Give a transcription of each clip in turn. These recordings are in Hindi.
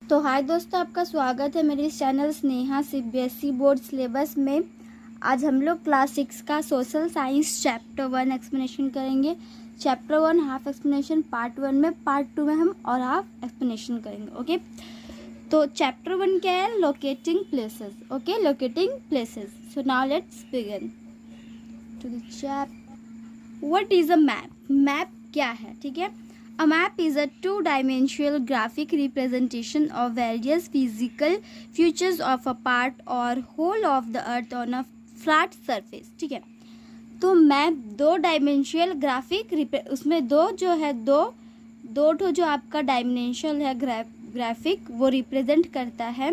तो हाय दोस्तों, आपका स्वागत है मेरे इस channel Sneha CBSE board syllabus में। आज हम लोग क्लास 6 का सोशल साइंस चैप्टर 1 एक्सप्लेनेशन करेंगे। चैप्टर 1 हाफ एक्सप्लेनेशन पार्ट 1 में, पार्ट 2 में हम और हाफ एक्सप्लेनेशन करेंगे। ओके, तो चैप्टर 1 क्या है? Locating places. Okay, locating places. So now let's begin to the chapter. What is a map? Map क्या है? ठीक है, a map is a two-dimensional graphic representation of various physical features of a part or whole of the earth on a flat surface। ठीक है, तो मैप दो डायमेंशनल ग्राफिक, उसमें दो जो है दो ठो जो आपका डायमेंशनल है ग्राफिक, वो रिप्रेजेंट करता है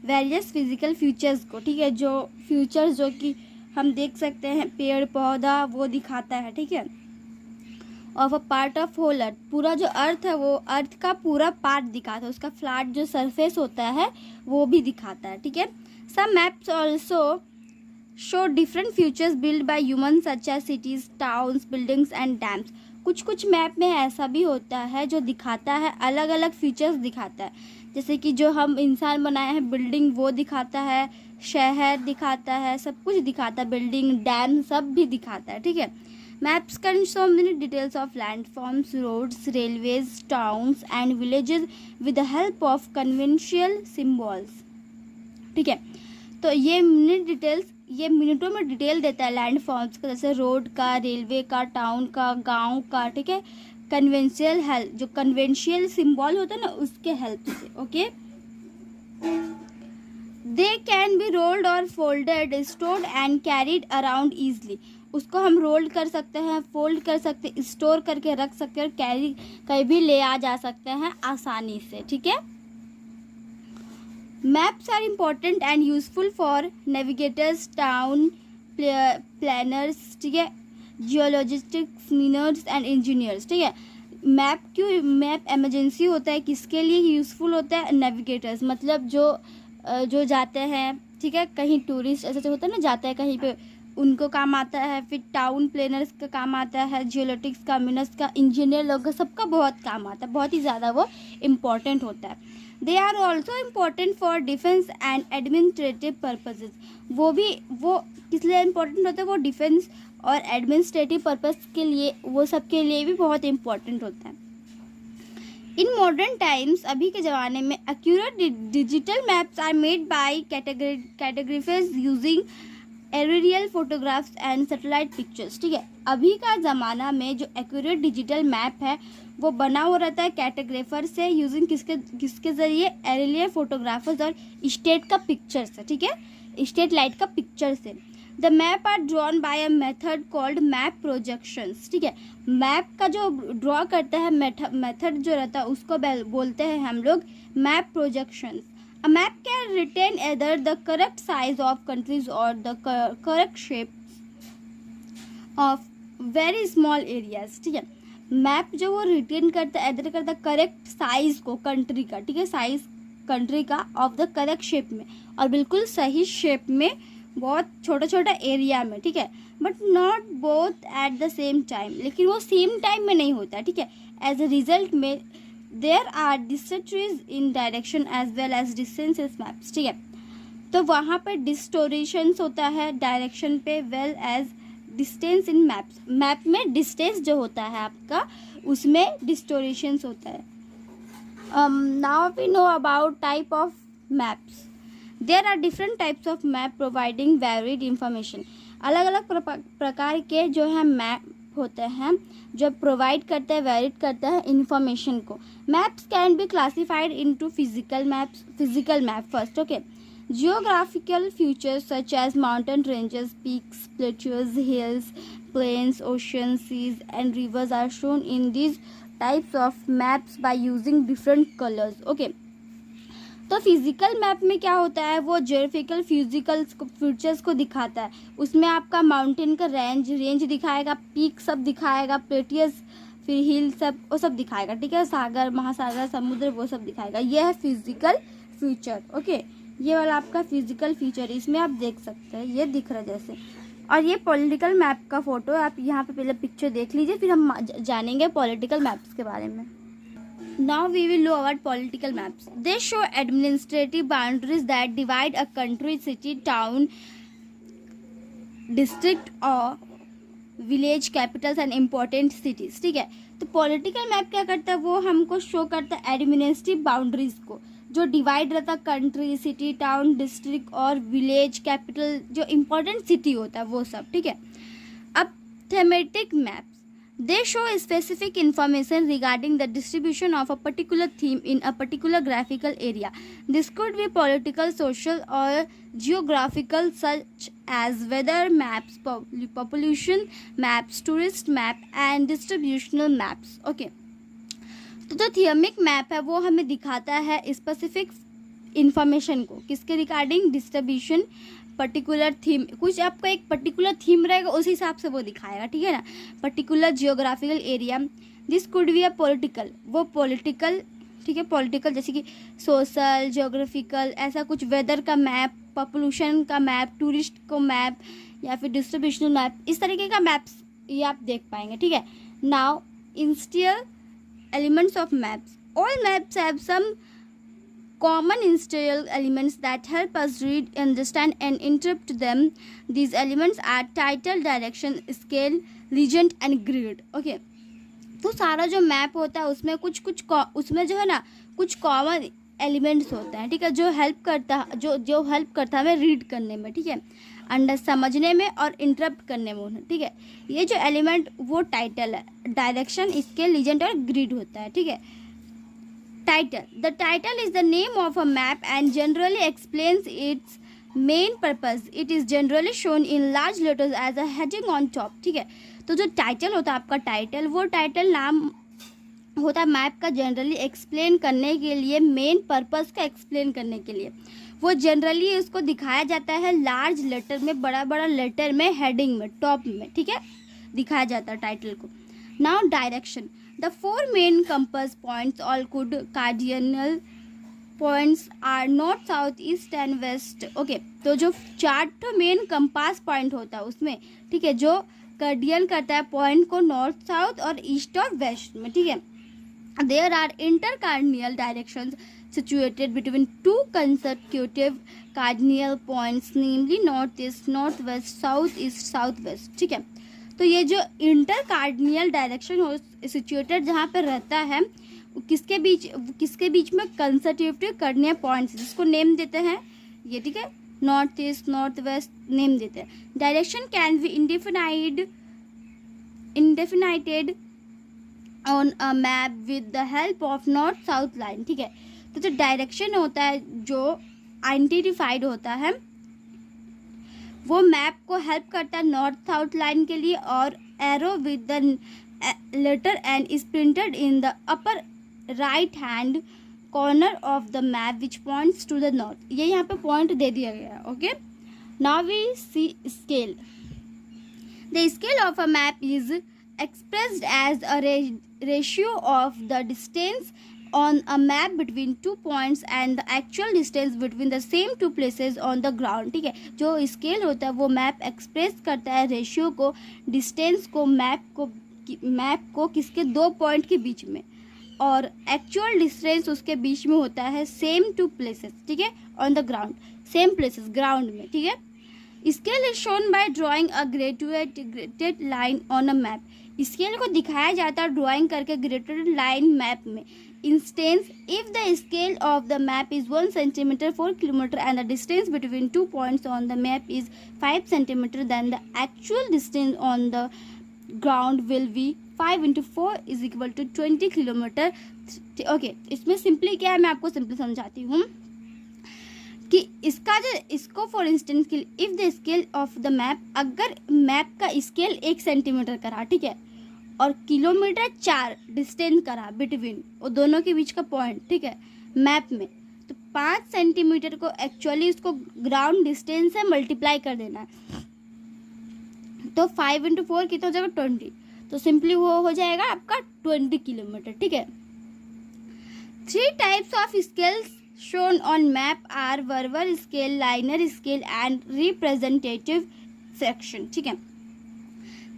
वेरियस फिजिकल फीचर्स को। ठीक है, जो फीचर्स जो कि हम देख सकते हैं, पेड़ पौधा, वो दिखाता है। ठीक है, of a part of whole earth, पूरा जो अर्थ है वो अर्थ का पूरा पार्ट दिखाता है, उसका फ्लैट जो सरफेस होता है वो भी दिखाता है। ठीक है, some maps also show different futures build by human such as cities, towns, buildings and dams. कुछ मैप में ऐसा भी होता है जो दिखाता है, अलग अलग फीचर्स दिखाता है, जैसे कि जो हम इंसान बनाए हैं बिल्डिंग, वो दिखाता है, शहर दिखाता है, सब कुछ दिखाता है, बिल्डिंग, डैम सब भी दिखाता है। ठीक है, maps can show many details of landforms, roads, railways, towns and villages with the help of conventional symbols। ठीक है, तो ये मिनटों में डिटेल देता है लैंडफॉर्म्स का, जैसे रोड का, रेलवे का, टाउन का, गांव का। ठीक है, कन्वेंशियल हेल्प, जो कन्वेंशियल सिंबल होता है ना, उसके हेल्प से। Okay, they can be rolled और folded, stored and carried around easily. उसको हम रोल्ड कर सकते हैं, फोल्ड कर सकते हैं, स्टोर करके रख सकते हैं और कैरी कहीं भी ले आ जा सकते हैं आसानी से। ठीक है, maps are important and useful for navigators, town planners, ठीक है, जियोलॉजिस्टिक्स, मिनर्स एंड इंजीनियर्स। ठीक है, मैप इमरजेंसी होता है, किसके लिए यूजफुल होता है? नेविगेटर्स, मतलब जो जाते हैं, ठीक है, कहीं टूरिस्ट ऐसा होता है ना, जाता है कहीं पे, उनको काम आता है। फिर टाउन प्लानर्स का काम आता है, जियोलॉजिक्स का, मिनर्स का, इंजीनियर लोग का, सबका बहुत काम आता है, बहुत ही ज़्यादा वो इम्पॉर्टेंट होता है। They are also important for defence and administrative purposes. वो किस लिए इम्पोर्टेंट होता है? वो डिफेंस और एडमिनिस्ट्रेटिव पर्पज के लिए, वो सब के लिए भी बहुत इम्पॉर्टेंट होता है। इन मॉडर्न टाइम्स, अभी के ज़माने में, accurate digital maps are made by cartographers using aerial photographs and satellite pictures. ठीक है, अभी का ज़माना में जो एक्यूरेट डिजिटल मैप है वो बना हुआ रहता है कैटेग्राफर से, यूजिंग किसके ज़रिए? एरियल फोटोग्राफर्स और स्टेट का पिक्चर से। ठीक है, स्टेट लाइट का पिक्चर से। The map are drawn by a method called map projections. ठीक है, मैप का जो ड्रॉ करता है मेथड जो रहता है, उसको बोलते हैं हम लोग map projections. A map can retain either the correct size of countries or the correct shape of very small areas। ठीक है, मैप जो वो रिटेन करता है, इधर करता करेक्ट साइज को कंट्री का, ठीक है, साइज कंट्री का, ऑफ द करेक्ट शेप में, और बिल्कुल सही शेप में, बहुत छोटा छोटा एरिया में। ठीक है, but not both at the same time, लेकिन वो सेम टाइम में नहीं होता। ठीक है, एज अ रिजल्ट में there are distortion in direction as well as distance maps. ठीक है, तो वहाँ पर डिस्टोरेशंस होता है डायरेक्शन पे, well as distance in maps. Map में डिस्टेंस जो होता है आपका, उसमें डिस्टोरेशंस होता है। Now we know about type of maps. There are different types of map providing varied information. अलग अलग प्रकार के जो है मैप होते हैं जो प्रोवाइड करते हैं, वैरिड करते हैं इंफॉर्मेशन को। Maps can be classified into physical map first. Okay, geographical features such as mountain ranges, peaks, plateaus, hills, plains, ocean, seas and rivers are shown in these types of maps by using different colours. Okay, तो फिजिकल मैप में क्या होता है? वो जियोग्राफिकल फीचर्स को दिखाता है, उसमें आपका माउंटेन का रेंज दिखाएगा, पीक सब दिखाएगा, प्लेटियस, फिर हिल सब, वो सब दिखाएगा। ठीक है, सागर, महासागर, समुद्र, वो सब दिखाएगा। ये है फिजिकल फीचर। ओके, ये वाला आपका फिजिकल फीचर, इसमें आप देख सकते हैं, ये दिख रहा है जैसे। और ये पॉलिटिकल मैप का फोटो है, आप यहाँ पे पहले पिक्चर देख लीजिए, फिर हम जानेंगे पॉलिटिकल मैप्स के बारे में। Now we will know about political maps. They show administrative boundaries that divide a country, city, town, district or village Capitals and important cities. ठीक है, तो पॉलिटिकल मैप क्या करता है, वो हमको शो करता है एडमिनिस्ट्रेटिव बाउंड्रीज को जो डिवाइड रहता है कंट्री, सिटी, टाउन, डिस्ट्रिक्ट और विलेज कैपिटल, जो इम्पोर्टेंट सिटी होता है वो सब. ठीक है, अब thematic maps, they show specific information regarding the distribution of a particular theme in a particular graphical area. This could be political, social or geographical, such as weather maps, population maps, tourist map and distributional maps. Okay, तो जो थीमिक मैप है वो हमें दिखाता है स्पेसिफिक इंफॉर्मेशन को किसके रिगार्डिंग, डिस्ट्रीब्यूशन, पर्टिकुलर थीम, कुछ आपका एक पर्टिकुलर थीम रहेगा उस हिसाब से वो दिखाएगा. ठीक है ना, particular geographical area. This could be a political, वो पॉलिटिकल. ठीक है, पॉलिटिकल जैसे कि सोशल, जियोग्राफिकल, ऐसा कुछ, वेदर का मैप, पॉपुलेशन का मैप, टूरिस्ट को मैप या फिर डिस्ट्रीब्यूशनल मैप, इस तरीके का मैप्स ये आप देख पाएंगे. ठीक है, now initial elements of maps. All maps have some common initial elements that help us read, understand and interpret them. These elements are title, direction, scale, legend and grid. Okay, तो सारा जो मैप होता है उसमें कुछ उसमें जो है ना कुछ कॉमन एलिमेंट्स होते हैं. ठीक है, जो हेल्प करता है, जो हेल्प करता है हमें रीड करने में. ठीक है, अंडर समझने में और इंटरप्ट करने में. ठीक है, ये जो एलिमेंट वो टाइटल है, डायरेक्शन, स्केल, लीजेंड और ग्रिड होता है. ठीक है, title. The title is the name of a map and generally explains its main purpose. It is generally shown in large letters as a heading on top. ठीक है, तो जो टाइटल होता है आपका टाइटल, वो टाइटल नाम होता है मैप का जनरली एक्सप्लेन करने के लिए, मेन पर्पस का एक्सप्लेन करने के लिए. वो जनरली उसको दिखाया जाता है लार्ज लेटर में, बड़ा बड़ा लेटर में, हेडिंग में, टॉप में. ठीक है, दिखाया जाता है टाइटल को. Now direction. The four main compass points, all good cardinal points, are north, south, east and west. Okay, तो जो 4 तो मेन कंपास पॉइंट होता है उसमें. ठीक है, जो कार्डियन करता है पॉइंट को नॉर्थ, साउथ और ईस्ट और वेस्ट में. ठीक है, there are intercardinal directions situated between two consecutive cardinal points, namely northeast, northwest, southeast, southwest. ठीक है, तो ये जो इंटर कार्डिनल डायरेक्शन हो सिचुएटेड जहाँ पे रहता है किसके बीच में कंसेक्यूटिव कार्डिनल पॉइंट्स, जिसको नेम देते हैं ये. ठीक है, north east, north west name देते हैं. Direction can be indefinited on a map with the help of north south line. ठीक है, तो जो डायरेक्शन होता है जो आइडेंटिफाइड होता है वो मैप को हेल्प करता है नॉर्थ साउथ लाइन के लिए, और arrow with the letter and is printed in the upper right hand corner of the map which points to the north. ये यहाँ पे पॉइंट दे दिया गया है. Okay, now we see scale. The scale of a map is expressed as a ratio of the distance on a map between 2 points and the actual distance between the same 2 places on the ground. ठीक है, जो स्केल होता है वो मैप एक्सप्रेस करता है रेशियो को, डिस्टेंस को, मैप को किसके 2 पॉइंट के बीच में, और एक्चुअल डिस्टेंस उसके बीच में होता है सेम 2 प्लेसेस. ठीक है, on the ground, same places ground में. ठीक है, scale is shown by drawing a graded line on a map. Scale को दिखाया जाता है ड्राइंग करके ग्रेडेड लाइन मैप में. Instance, if the scale of the map is 1 centimeter 4 kilometer and the distance between 2 points on the map is 5 centimeter, then the actual distance on the ground will be 5 into 4 is equal to 20 kilometer. Okay, इसमें सिंपली क्या है मैं आपको सिंपली समझाती हूँ कि इसको फॉर इंस्टेंस के लिए, if the scale of the map, अगर मैप का स्केल 1 सेंटीमीटर करा, ठीक है, और किलोमीटर 4 डिस्टेंस करा बिटवीन वो दोनों के बीच का पॉइंट. ठीक है, मैप में, तो 5 सेंटीमीटर को एक्चुअली इसको ग्राउंड डिस्टेंस से मल्टीप्लाई कर देना है. तो 5 into 4 कितना हो जाएगा 20. तो सिंपली वो हो जाएगा आपका 20 किलोमीटर. ठीक है, 3 types of scales shown on map are verbal scale, liner scale and representative section. ठीक है,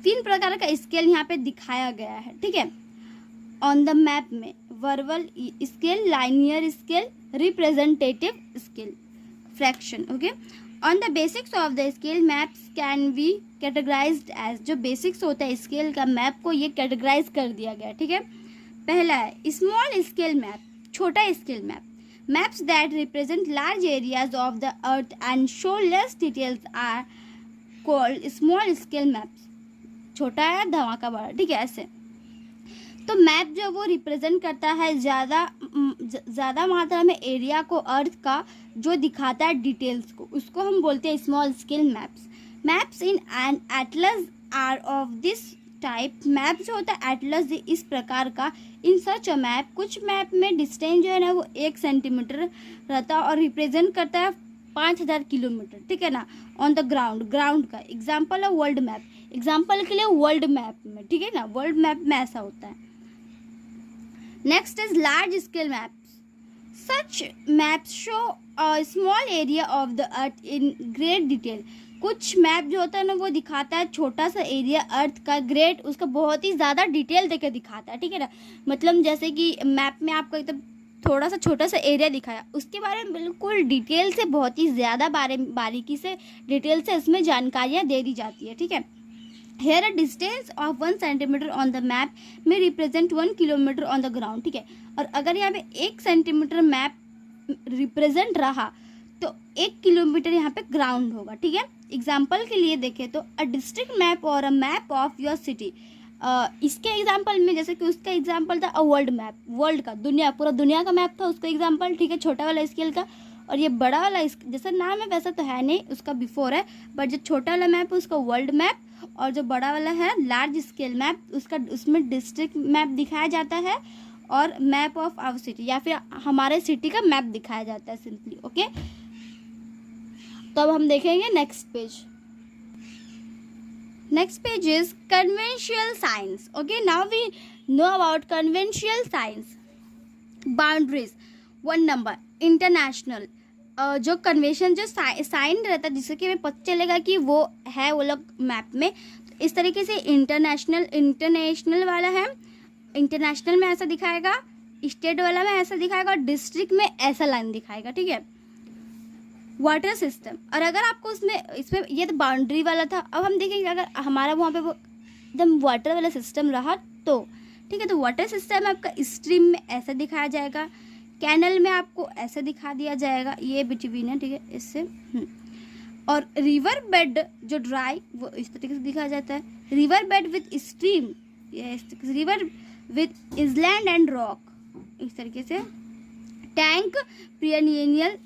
3 प्रकार का स्केल यहाँ पे दिखाया गया है. ठीक है, ऑन द मैप में verbal scale, linear scale, representative scale, fraction. Okay, on the basics of the scale maps can be categorized as. जो बेसिक्स होता है स्केल का, मैप को ये कैटेगराइज कर दिया गया. ठीक है, पहला है स्मॉल स्केल मैप, छोटा scale map. Maps that represent large areas of the earth and show less details are called small scale maps. छोटा है, धमाका बड़ा. ठीक है, ऐसे. तो मैप जो वो रिप्रेजेंट करता है ज़्यादा मात्रा में एरिया को, अर्थ का, जो दिखाता है डिटेल्स को, उसको हम बोलते हैं small scale maps. Maps in an atlas are of this type. Map जो होता है एटलस इस प्रकार का. इन सच अ मैप, कुछ मैप में डिस्टेंस जो है ना वो 1 सेंटीमीटर रहता है और रिप्रेजेंट करता है 5000 किलोमीटर. ठीक है ना, ऑन द ग्राउंड का. एग्जाम्पल है वर्ल्ड मैप. एग्जाम्पल के लिए वर्ल्ड मैप में, ठीक है ना, वर्ल्ड मैप में ऐसा होता है. Next is large scale maps. Such maps show a small area of the earth in great detail. कुछ मैप जो होता है ना वो दिखाता है छोटा सा एरिया अर्थ का, ग्रेट, उसका बहुत ही ज़्यादा डिटेल देकर दिखाता है. ठीक है ना, मतलब जैसे कि मैप में आपको एकदम थोड़ा सा छोटा सा एरिया दिखाया, उसके बारे में बिल्कुल डिटेल से, बहुत ही ज़्यादा बारीकी से, डिटेल से इसमें जानकारियाँ दे दी जाती है. ठीक है. Here a distance of 1 centimetre on the map में represent 1 kilometre on the ground. ठीक है, और अगर यहाँ पे 1 सेंटीमीटर मैप रिप्रेजेंट रहा तो 1 किलोमीटर यहाँ पे ग्राउंड होगा. ठीक है. एग्जाम्पल के लिए देखें तो अ डिस्ट्रिक्ट मैप और a map of your city. इसके एग्जाम्पल में जैसे कि उसका एग्जाम्पल था अ वर्ल्ड मैप, वर्ल्ड का, दुनिया, पूरा दुनिया का मैप था उसका एग्जाम्पल. ठीक है, छोटा वाला स्केल का. और ये बड़ा वाला जैसा नाम है वैसा तो है नहीं, उसका बिफोर है, बट जो छोटा वाला मैप है उसका वर्ल्ड मैप, और जो बड़ा वाला है लार्ज स्केल मैप, उसका, उसमें डिस्ट्रिक्ट मैप दिखाया जाता है और मैप ऑफ आवर सिटी, या फिर हमारे सिटी का मैप दिखाया जाता है सिंपली. ओके, तो अब हम देखेंगे next page. Next page is conventional science. Okay, now we know about conventional science. Boundaries. 1 number international. जो कन्वेंशन, जो साइन रहता है जिससे कि हमें पता चलेगा कि वो है वो लोग मैप में. तो इस तरीके से इंटरनेशनल वाला है, इंटरनेशनल में ऐसा दिखाएगा, स्टेट वाला में ऐसा दिखाएगा, और डिस्ट्रिक्ट में ऐसा लाइन दिखाएगा. ठीक है. Water system. और अगर आपको इसमें ये तो बाउंड्री वाला था. अब हम देखेंगे अगर हमारा वहाँ पे वो एकदम वाटर वाला सिस्टम रहा तो. ठीक है, तो वाटर सिस्टम आपका स्ट्रीम में ऐसा दिखाया जाएगा, कैनल में आपको ऐसा दिखा दिया जाएगा, ये बिटवीन है. ठीक है, इससे. और रिवर बेड जो ड्राई, वो इस तरीके से दिखाया जाता है. River bed with stream, river with island and rock, इस तरीके से. Tank perennial,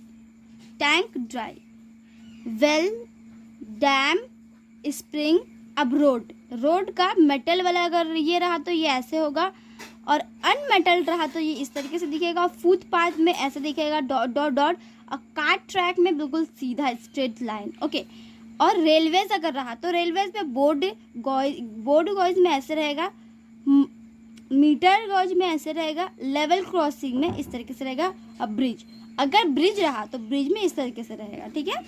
tank dry. Well, dam, spring. अब रोड का मेटल वाला अगर ये रहा तो ये ऐसे होगा, और अनमेटल्ड रहा तो ये इस तरीके से दिखेगा. फुटपाथ में ऐसे दिखेगा, डॉट डॉट डॉट. और कार्ट ट्रैक में बिल्कुल सीधा स्ट्रेट लाइन. ओके, और रेलवेज अगर रहा तो रेलवेज में बोर्ड गॉज में ऐसे रहेगा, मीटर गॉज में ऐसे रहेगा, लेवल क्रॉसिंग में इस तरीके से रहेगा. और ब्रिज, अगर ब्रिज रहा तो ब्रिज में इस तरीके से रहेगा. ठीक है.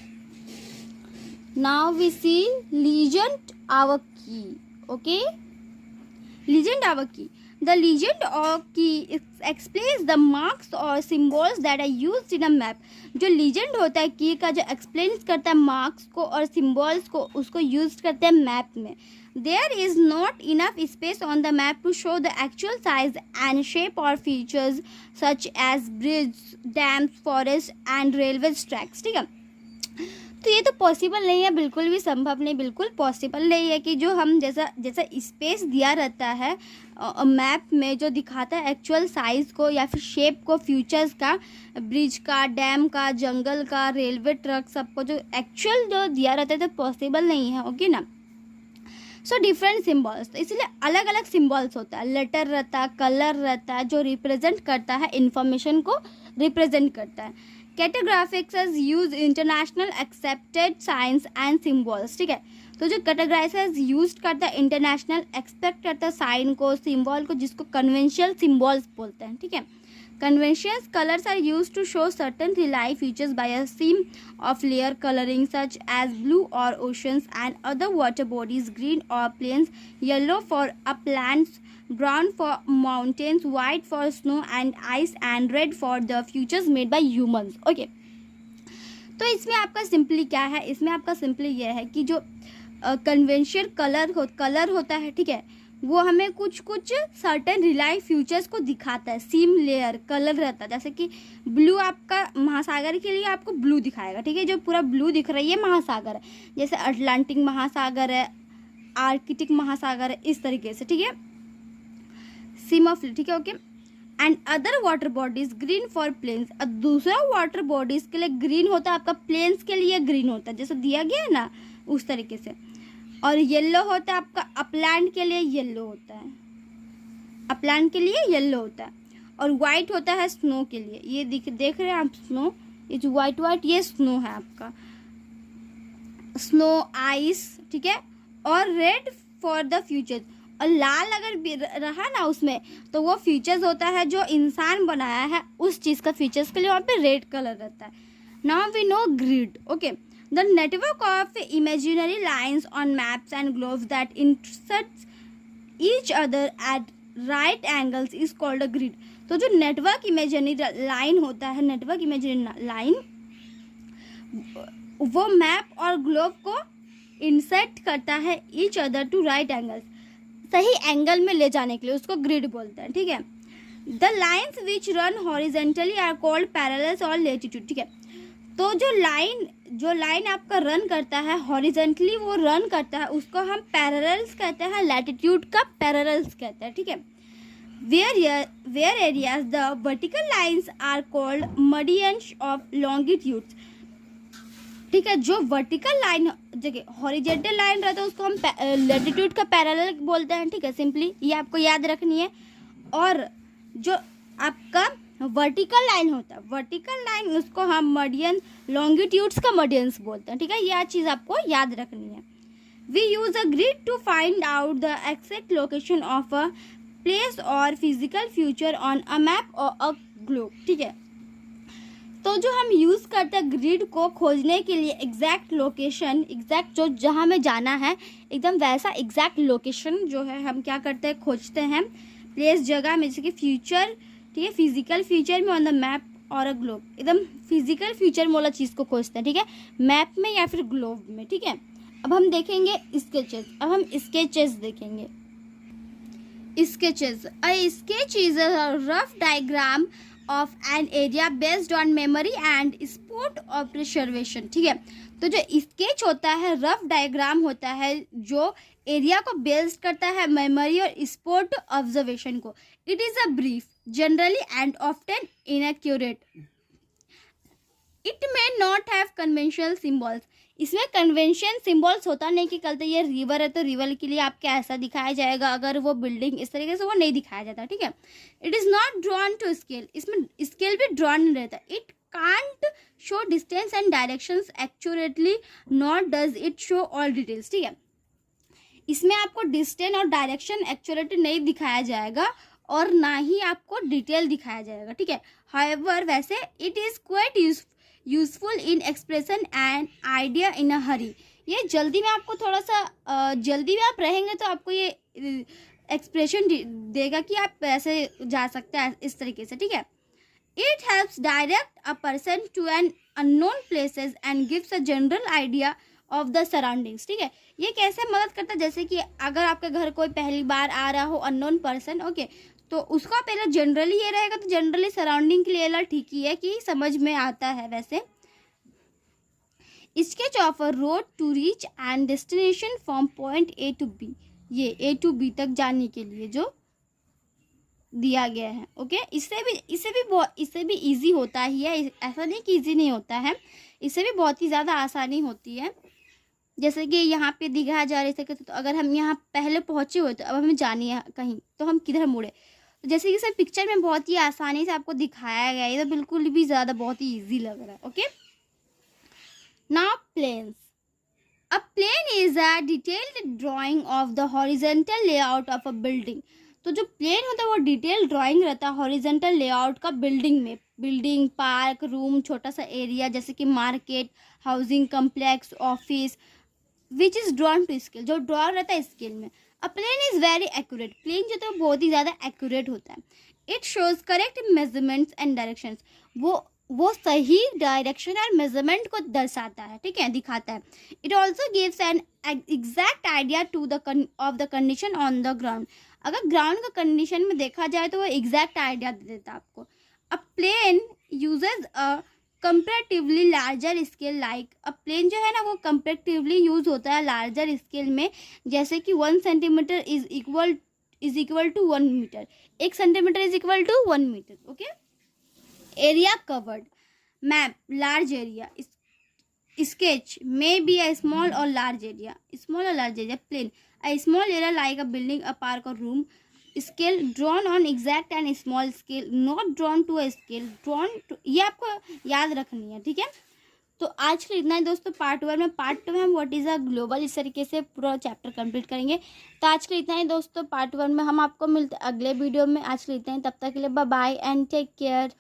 Now we see legend our की. ओके, लीजेंड आवर की. The legend of key explains the marks or symbols that are used in a map. जो legend होता है की का, जो explains करता है marks को और symbols को, उसको use करते हैं map में. There is not enough space on the map to show the actual size and shape or features such as bridges, dams, forests and railway tracks. ठीक है, तो ये तो पॉसिबल नहीं है, बिल्कुल भी संभव नहीं, बिल्कुल पॉसिबल नहीं है कि जो हम जैसा स्पेस दिया रहता है मैप में, जो दिखाता है एक्चुअल साइज़ को या फिर शेप को, फ्यूचर्स का, ब्रिज का, डैम का, जंगल का, रेलवे ट्रक, सबको जो एक्चुअल जो दिया रहता है तो पॉसिबल नहीं है. ओके ना. सो डिफरेंट सिम्बॉल्स, तो इसलिए अलग अलग सिम्बॉल्स होता है. लेटर रहता है, कलर रहता है, जो रिप्रेजेंट करता है, इंफॉर्मेशन को रिप्रेजेंट करता है. Cartographics use international accepted signs and symbols. ठीक है, तो जो कैटेगराइजर्स यूज करता है, इंटरनेशनल एक्सपेक्ट करता है साइन को, सिम्बॉल को, जिसको कन्वेंशनल सिम्बॉल्स बोलते हैं. ठीक है, Conventional colors are used to show certain relief features by a seam of layer coloring such as blue or oceans and other water bodies, green or plains, yellow for uplands, brown for mountains, white for snow and ice and red for the features made by humans. Okay. तो इसमें आपका सिंपली क्या है, इसमें आपका सिंपली ये है कि जो कन्वेंशनल कलर होता है, ठीक है, वो हमें कुछ सर्टेन रिलाइफ फ्यूचर्स को दिखाता है. सीम लेयर कलर रहता है, जैसे कि ब्लू आपका महासागर के लिए आपको ब्लू दिखाएगा, ठीक है, जो पूरा ब्लू दिख रही है महासागर है, जैसे अटलांटिक महासागर है, आर्कटिक महासागर है, इस तरीके से, ठीक है, सीम ऑफ, ठीक है, okay. And other water bodies green for plains. अब दूसरा वाटर बॉडीज के लिए ग्रीन होता है, आपका प्लेन्स के लिए ग्रीन होता है, जैसे दिया गया है ना उस तरीके से. और येलो होता है आपका अपलैंड के लिए येलो होता है, अपलैंड के लिए येलो होता है. और वाइट होता है स्नो के लिए, ये देख रहे हैं आप स्नो, ये जो वाइट ये स्नो है आपका, स्नो आइस, ठीक है. और रेड फॉर द फ्यूचर, और लाल अगर रहा ना उसमें तो वो फीचर्स होता है जो इंसान बनाया है उस चीज़ का फीचर्स के लिए वहाँ पे रेड कलर रहता है. Now we know grid. Okay. The network of imaginary lines on maps and globes that intersects each other at right angles is called a grid. तो जो नेटवर्क इमेजिनरी लाइन होता है, नेटवर्क इमेजिनरी लाइन, वो मैप और ग्लोब को इंसर्ट करता है each other to right angles, सही एंगल में ले जाने के लिए उसको ग्रिड बोलते हैं, ठीक है. The lines which run horizontally are called parallels और लेटीट्यूड, ठीक है. तो जो लाइन आपका रन करता है हॉरिजेंटली, वो रन करता है, उसको हम पैरेलल्स कहते हैं, लैटिट्यूड का पैरेलल्स कहते हैं, ठीक है. Whereas the vertical lines are called meridians of longitudes, ठीक है. जो वर्टिकल लाइन जगह हॉरिजेंटल लाइन रहता है उसको हम लैटिट्यूड का पैरेलल बोलते हैं, ठीक है. सिंपली ये आपको याद रखनी है. और जो आपका वर्टिकल लाइन होता है, वर्टिकल लाइन उसको हम मडियन, लॉन्गिट्यूड्स का मडियंस बोलते हैं, ठीक है. यह चीज़ आपको याद रखनी है. We use a grid to find out the exact location of a place और physical features on a map और अ ग्लोब, ठीक है. तो जो हम यूज़ करते हैं ग्रिड को खोजने के लिए एग्जैक्ट लोकेशन, एग्जैक्ट जो जहाँ में जाना है एकदम वैसा एग्जैक्ट लोकेशन जो है हम क्या करते हैं, खोजते हैं प्लेस, जगह में, जैसे कि फ्यूचर, ठीक है, फिजिकल फ्यूचर में ऑन द मैप और अ ग्लोब, एकदम फिजिकल फ्यूचर वाला चीज़ को खोजते हैं, ठीक है, मैप में या फिर ग्लोब में, ठीक है. अब हम देखेंगे स्केचेस. अब हम स्केचेस देखेंगे. Sketches, a sketch is a rough diagram of an area based on memory and spot observation, ठीक है. तो जो स्केच होता है, रफ डायग्राम होता है जो एरिया को बेस्ड करता है मेमोरी और स्पॉट ऑब्जर्वेशन को. It is a brief, generally and often inaccurate. It may not have conventional symbols. इसमें कन्वेंशन सिम्बॉल्स होता नहीं कि कल तो ये रिवर है तो रिवर के लिए आपके ऐसा दिखाया जाएगा, अगर वो बिल्डिंग इस तरीके से, वो नहीं दिखाया जाता, ठीक है. It is not drawn to scale. इसमें स्केल भी ड्रॉन नहीं रहता. It can't show distance and directions accurately, not does it show all details, ठीक है. इसमें आपको डिस्टेंस और डायरेक्शन एक्यूरेटली नहीं दिखाया जाएगा और ना ही आपको डिटेल दिखाया जाएगा, ठीक है. हाउएवर वैसे it is quite useful in expression and idea in a hurry. ये जल्दी में आपको थोड़ा सा जल्दी में आप रहेंगे तो आपको ये एक्सप्रेशन देगा कि आप ऐसे जा सकते हैं इस तरीके से, ठीक है. It helps direct a person to an unknown places and gives a general idea of the surroundings, ठीक है. ये कैसे मदद करता है, जैसे कि अगर आपके घर कोई पहली बार आ रहा हो अननोन पर्सन, ओके, तो उसका पहले जनरली ये रहेगा, तो जनरली सराउंडिंग के लिए ठीक ही है कि समझ में आता है. वैसे sketch of a road to reach and destination from point A to B, ये ए टू बी तक जाने के लिए जो दिया गया है, ओके. इससे भी इजी होता ही है, ऐसा नहीं कि इजी नहीं होता है, इससे भी बहुत ही ज़्यादा आसानी होती है. जैसे कि यहाँ पे दीघा जा रहे थे, तो अगर हम यहाँ पहले पहुँचे हुए तो अब हमें जानी है कहीं, तो हम किधर मुड़े. तो जैसे कि सर पिक्चर में बहुत ही आसानी से आपको दिखाया गया है, ये तो बिल्कुल भी ज़्यादा बहुत ही इजी लग रहा है, okay. Now plans. A plan is a detailed drawing of the horizontal layout of a building. तो जो प्लेन होता है वो डिटेल ड्राइंग रहता है हॉरिजेंटल लेआउट का बिल्डिंग में, बिल्डिंग, पार्क, रूम, छोटा सा एरिया जैसे कि market, housing complex, office, which is drawn to scale, जो ड्रॉ रहता है स्केल में। A plan is very accurate, plan जो होता है बहुत ही ज़्यादा एक्यूरेट होता है। It shows correct measurements and directions, वो सही डायरेक्शन और मेजरमेंट को दर्शाता है, ठीक है, दिखाता है। It also gives an exact idea to the of the condition on the ground, अगर ग्राउंड का कंडीशन में देखा जाए तो वो एग्जैक्ट आइडिया दे देता है आपको। A plan uses a comparatively larger scale, like a plan जो है ना वो कंपेरेटिवली यूज होता है लार्जर स्केल में, जैसे कि 1 centimetre is equal to 1 metre, 1 centimetre is equal to 1 metre. Okay, area covered, map, large area, sketch may be a small or large area, plane, a small area like a building, a park or room, scale drawn on exact and small scale, not drawn to a scale, drawn to, ये आपको याद रखनी है, ठीक है। तो आज के लिए इतना ही दोस्तों पार्ट 1 में। पार्ट 2 में हम व्हाट इज़ अ ग्लोबल इस तरीके से पूरा चैप्टर कंप्लीट करेंगे। तो आज के लिए इतना ही दोस्तों, पार्ट 1 में हम आपको मिलते अगले वीडियो में। आज के लिए इतना ही, तब तक के लिए bye bye and take care.